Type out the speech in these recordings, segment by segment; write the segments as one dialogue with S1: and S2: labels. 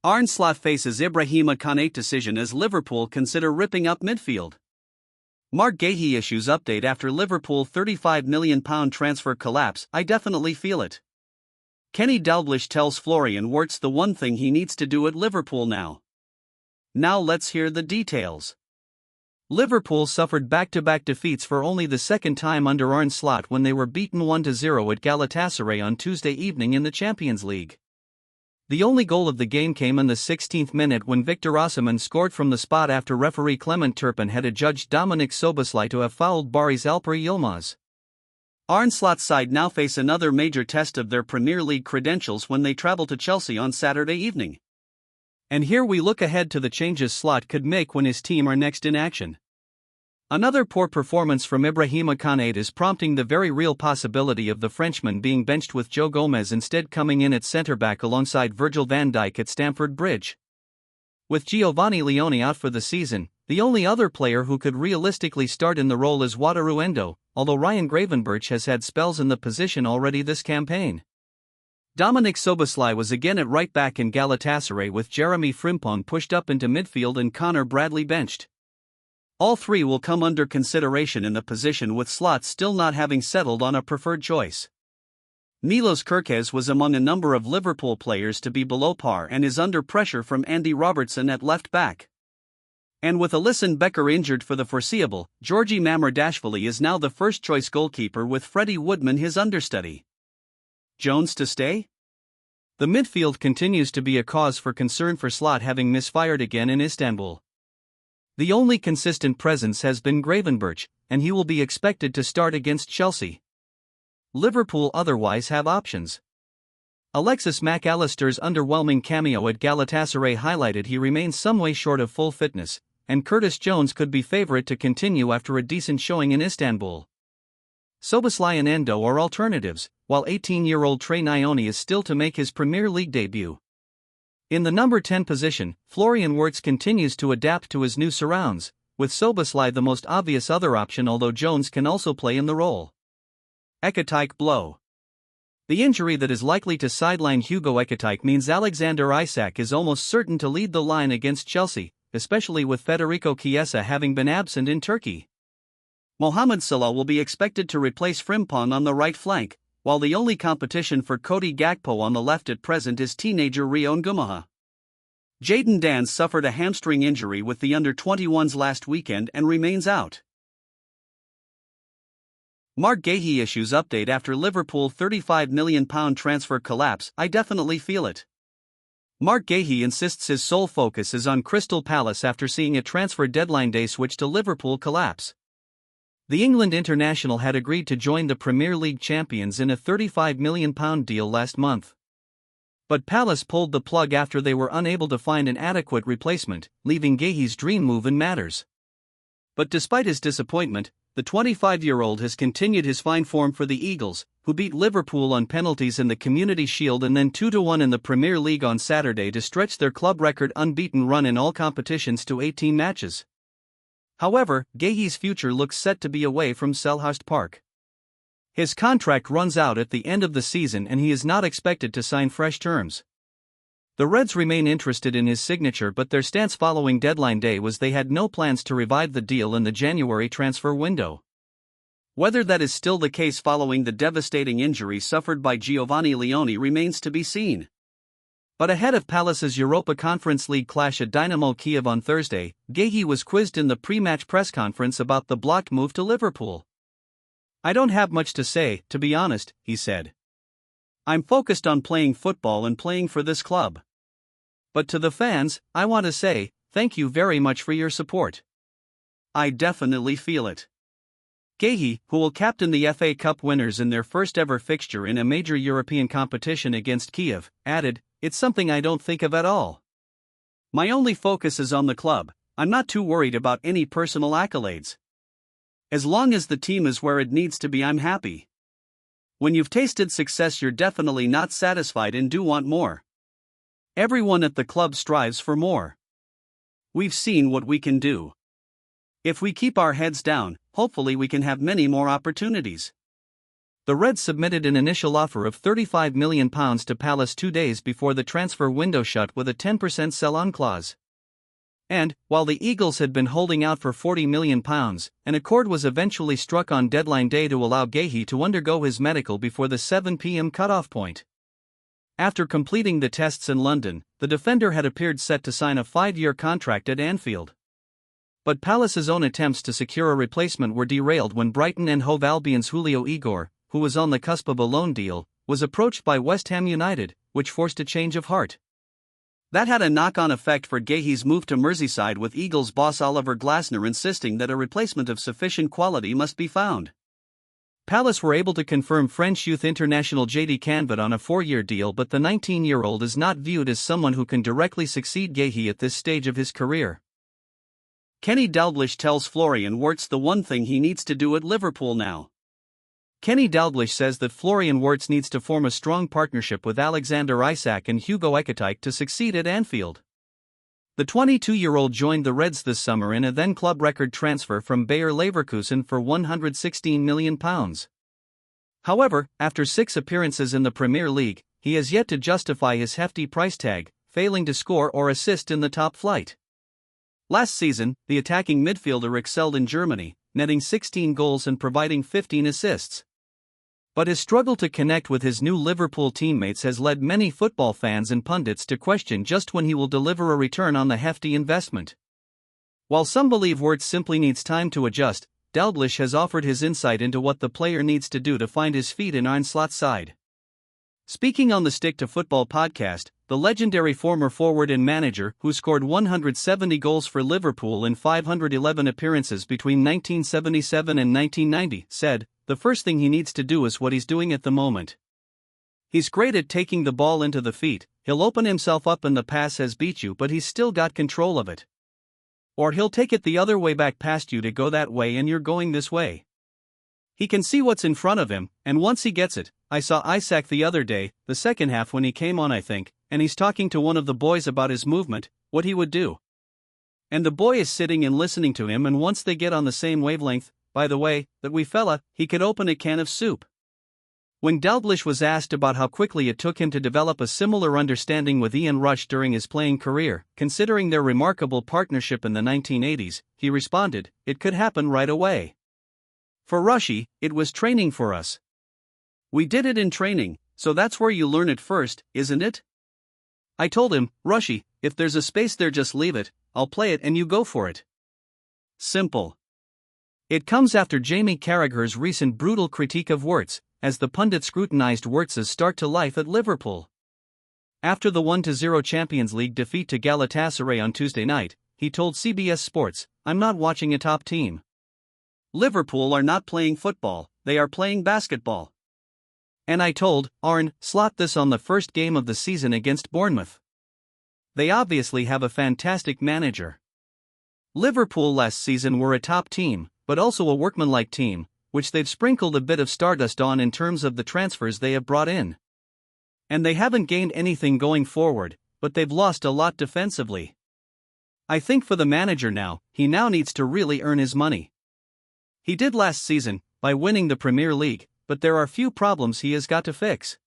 S1: Arne Slot faces Ibrahima Konate decision as Liverpool consider ripping up midfield. Mark Guehi issues update after Liverpool £35 million transfer collapse. I definitely feel it. Kenny Dalglish tells Florian Wirtz the one thing he needs to do at Liverpool now. Now let's hear the details. Liverpool suffered back-to-back defeats for only the second time under Arne Slot when they were beaten 1-0 at Galatasaray on Tuesday evening in the Champions League. The only goal of the game came in the 16th minute when Victor Osimhen scored from the spot after referee Clement Turpin had adjudged Dominik Szoboszlai to have fouled Barry's Alperi Yilmaz. Arne Slot's side now face another major test of their Premier League credentials when they travel to Chelsea on Saturday evening. And here we look ahead to the changes Slot could make when his team are next in action. Another poor performance from Ibrahima Konate is prompting the very real possibility of the Frenchman being benched with Joe Gomez instead coming in at centre-back alongside Virgil van Dijk at Stamford Bridge. With Giovanni Leone out for the season, the only other player who could realistically start in the role is Wataru Endo, although Ryan Gravenberch has had spells in the position already this campaign. Dominik Szoboszlai was again at right back in Galatasaray with Jeremy Frimpong pushed up into midfield and Connor Bradley benched. All three will come under consideration in the position with Slot still not having settled on a preferred choice. Milos Kerkez was among a number of Liverpool players to be below par and is under pressure from Andy Robertson at left back. And with Alisson Becker injured for the foreseeable, Georgi Mamardashvili is now the first-choice goalkeeper with Freddie Woodman his understudy. Jones to stay? The midfield continues to be a cause for concern for Slot having misfired again in Istanbul. The only consistent presence has been Gravenberch, and he will be expected to start against Chelsea. Liverpool otherwise have options. Alexis Mac Allister's underwhelming cameo at Galatasaray highlighted he remains some way short of full fitness, and Curtis Jones could be favourite to continue after a decent showing in Istanbul. Szoboszlai and Endo are alternatives, while 18-year-old Trey Nyoni is still to make his Premier League debut. In the number 10 position, Florian Wirtz continues to adapt to his new surrounds, with Szoboszlai the most obvious other option, although Jones can also play in the role. Ekitike blow. The injury that is likely to sideline Hugo Ekitike means Alexander Isak is almost certain to lead the line against Chelsea, especially with Federico Chiesa having been absent in Turkey. Mohamed Salah will be expected to replace Frimpong on the right flank, while the only competition for Cody Gakpo on the left at present is teenager Rion Gumaha. Jadon Danns suffered a hamstring injury with the under-21s last weekend and remains out. Mark Guehi issues update after Liverpool £35 million transfer collapse. I definitely feel it. Mark Guehi insists his sole focus is on Crystal Palace after seeing a transfer deadline day switch to Liverpool collapse. The England international had agreed to join the Premier League champions in a £35 million deal last month. But Palace pulled the plug after they were unable to find an adequate replacement, leaving Guehi's dream move in matters. But despite his disappointment, the 25-year-old has continued his fine form for the Eagles, who beat Liverpool on penalties in the Community Shield and then 2-1 in the Premier League on Saturday to stretch their club record unbeaten run in all competitions to 18 matches. However, Guehi's future looks set to be away from Selhurst Park. His contract runs out at the end of the season and he is not expected to sign fresh terms. The Reds remain interested in his signature, but their stance following deadline day was they had no plans to revive the deal in the January transfer window. Whether that is still the case following the devastating injury suffered by Giovanni Leone remains to be seen. But ahead of Palace's Europa Conference League clash at Dynamo Kiev on Thursday, Guehi was quizzed in the pre-match press conference about the blocked move to Liverpool. "I don't have much to say, to be honest," he said. "I'm focused on playing football and playing for this club. But to the fans, I want to say, thank you very much for your support. I definitely feel it." Guehi, who will captain the FA Cup winners in their first ever fixture in a major European competition against Kiev, added, "It's something I don't think of at all. My only focus is on the club. I'm not too worried about any personal accolades. As long as the team is where it needs to be, I'm happy. When you've tasted success, you're definitely not satisfied and do want more. Everyone at the club strives for more. We've seen what we can do. If we keep our heads down, hopefully we can have many more opportunities." The Reds submitted an initial offer of £35 million to Palace 2 days before the transfer window shut with a 10% sell-on clause. And, while the Eagles had been holding out for £40 million, an accord was eventually struck on deadline day to allow Guehi to undergo his medical before the 7 p.m. cutoff point. After completing the tests in London, the defender had appeared set to sign a 5-year contract at Anfield. But Palace's own attempts to secure a replacement were derailed when Brighton and Hove Albion's Julio Igor, who was on the cusp of a loan deal, was approached by West Ham United, which forced a change of heart. That had a knock-on effect for Guehi's move to Merseyside, with Eagles boss Oliver Glasner insisting that a replacement of sufficient quality must be found. Palace were able to confirm French youth international JD Canvat on a 4-year deal, but the 19-year-old is not viewed as someone who can directly succeed Guehi at this stage of his career. Kenny Dalglish tells Florian Wirtz the one thing he needs to do at Liverpool now. Kenny Dalglish says that Florian Wirtz needs to form a strong partnership with Alexander Isak and Hugo Ekitike to succeed at Anfield. The 22-year-old joined the Reds this summer in a then-club record transfer from Bayer Leverkusen for £116 million. However, after 6 appearances in the Premier League, he has yet to justify his hefty price tag, failing to score or assist in the top flight. Last season, the attacking midfielder excelled in Germany, netting 16 goals and providing 15 assists. But his struggle to connect with his new Liverpool teammates has led many football fans and pundits to question just when he will deliver a return on the hefty investment. While some believe Wirtz simply needs time to adjust, Dalglish has offered his insight into what the player needs to do to find his feet in Arne Slot's side. Speaking on the Stick to Football podcast, the legendary former forward and manager, who scored 170 goals for Liverpool in 511 appearances between 1977 and 1990, said, "The first thing he needs to do is what he's doing at the moment. He's great at taking the ball into the feet, he'll open himself up and the pass has beat you, but he's still got control of it. Or he'll take it the other way back past you to go that way and you're going this way. He can see what's in front of him, and once he gets it. I saw Isak the other day, the second half when he came on I think, and he's talking to one of the boys about his movement, what he would do. And the boy is sitting and listening to him, and once they get on the same wavelength, by the way, that wee fella, he could open a can of soup." When Dalglish was asked about how quickly it took him to develop a similar understanding with Ian Rush during his playing career, considering their remarkable partnership in the 1980s, he responded, "It could happen right away. For Rushy, it was training for us. We did it in training, so that's where you learn it first, isn't it? I told him, Rushy, if there's a space there just leave it, I'll play it and you go for it. Simple." It comes after Jamie Carragher's recent brutal critique of Wirtz, as the pundit scrutinized Wirtz's start to life at Liverpool. After the 1-0 Champions League defeat to Galatasaray on Tuesday night, he told CBS Sports, "I'm not watching a top team. Liverpool are not playing football, they are playing basketball. And I told Arne Slot this on the first game of the season against Bournemouth. They obviously have a fantastic manager. Liverpool last season were a top team, but also a workmanlike team, which they've sprinkled a bit of stardust on in terms of the transfers they have brought in. And they haven't gained anything going forward, but they've lost a lot defensively. I think for the manager now, he now needs to really earn his money. He did last season, by winning the Premier League, but there are few problems he has got to fix.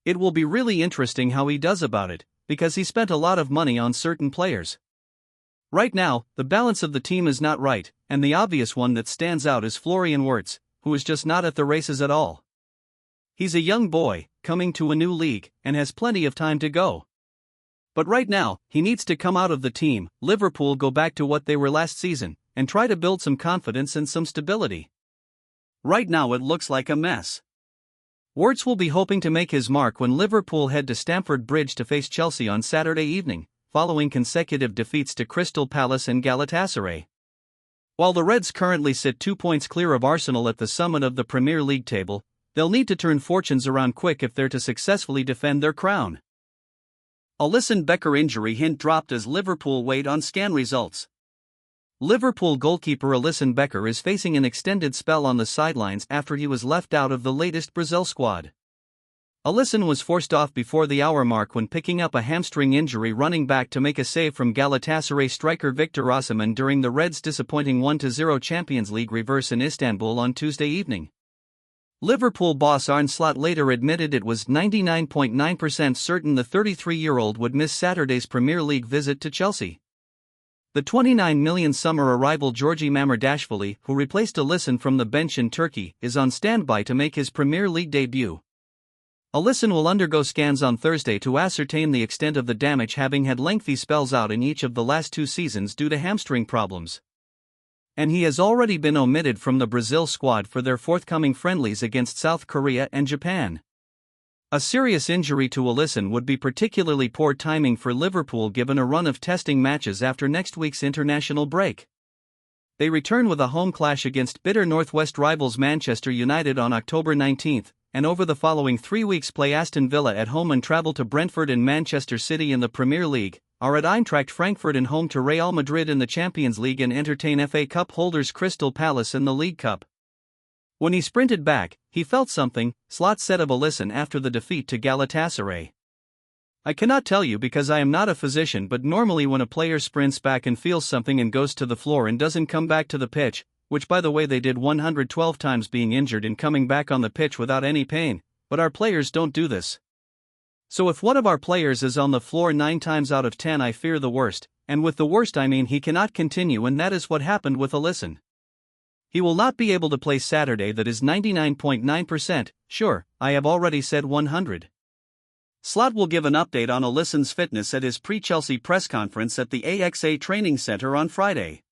S1: It will be really interesting how he does about it, because he spent a lot of money on certain players. Right now, the balance of the team is not right, and the obvious one that stands out is Florian Wirtz, who is just not at the races at all. He's a young boy, coming to a new league, and has plenty of time to go. But right now, he needs to come out of the team, Liverpool go back to what they were last season, and try to build some confidence and some stability. Right now it looks like a mess. Wirtz will be hoping to make his mark when Liverpool head to Stamford Bridge to face Chelsea on Saturday evening, following consecutive defeats to Crystal Palace and Galatasaray. While the Reds currently sit 2 points clear of Arsenal at the summit of the Premier League table, they'll need to turn fortunes around quick if they're to successfully defend their crown. Alisson Becker injury hint dropped as Liverpool wait on scan results. Liverpool goalkeeper Alisson Becker is facing an extended spell on the sidelines after he was left out of the latest Brazil squad. Alisson was forced off before the hour mark when picking up a hamstring injury running back to make a save from Galatasaray striker Victor Osimhen during the Reds' disappointing 1-0 Champions League reverse in Istanbul on Tuesday evening. Liverpool boss Arne Slot later admitted it was 99.9% certain the 33-year-old would miss Saturday's Premier League visit to Chelsea. The 29 million summer arrival Georgi Mamardashvili, who replaced Alisson from the bench in Turkey, is on standby to make his Premier League debut. Alisson will undergo scans on Thursday to ascertain the extent of the damage, having had lengthy spells out in each of the last 2 seasons due to hamstring problems. And he has already been omitted from the Brazil squad for their forthcoming friendlies against South Korea and Japan. A serious injury to Alisson would be particularly poor timing for Liverpool given a run of testing matches after next week's international break. They return with a home clash against bitter Northwest rivals Manchester United on October 19, and over the following 3 weeks play Aston Villa at home and travel to Brentford and Manchester City in the Premier League, are at Eintracht Frankfurt and home to Real Madrid in the Champions League, and entertain FA Cup holders Crystal Palace in the League Cup. When he sprinted back, he felt something, Slot said of Alisson after the defeat to Galatasaray. I cannot tell you because I am not a physician, but normally when a player sprints back and feels something and goes to the floor and doesn't come back to the pitch, which by the way they did 112 times being injured and coming back on the pitch without any pain, but our players don't do this. So if one of our players is on the floor 9 times out of 10, I fear the worst, and with the worst I mean he cannot continue, and that is what happened with Alisson. He will not be able to play Saturday, that is 99.9%, sure, I have already said 100. Slot will give an update on Alisson's fitness at his pre-Chelsea press conference at the AXA Training Center on Friday.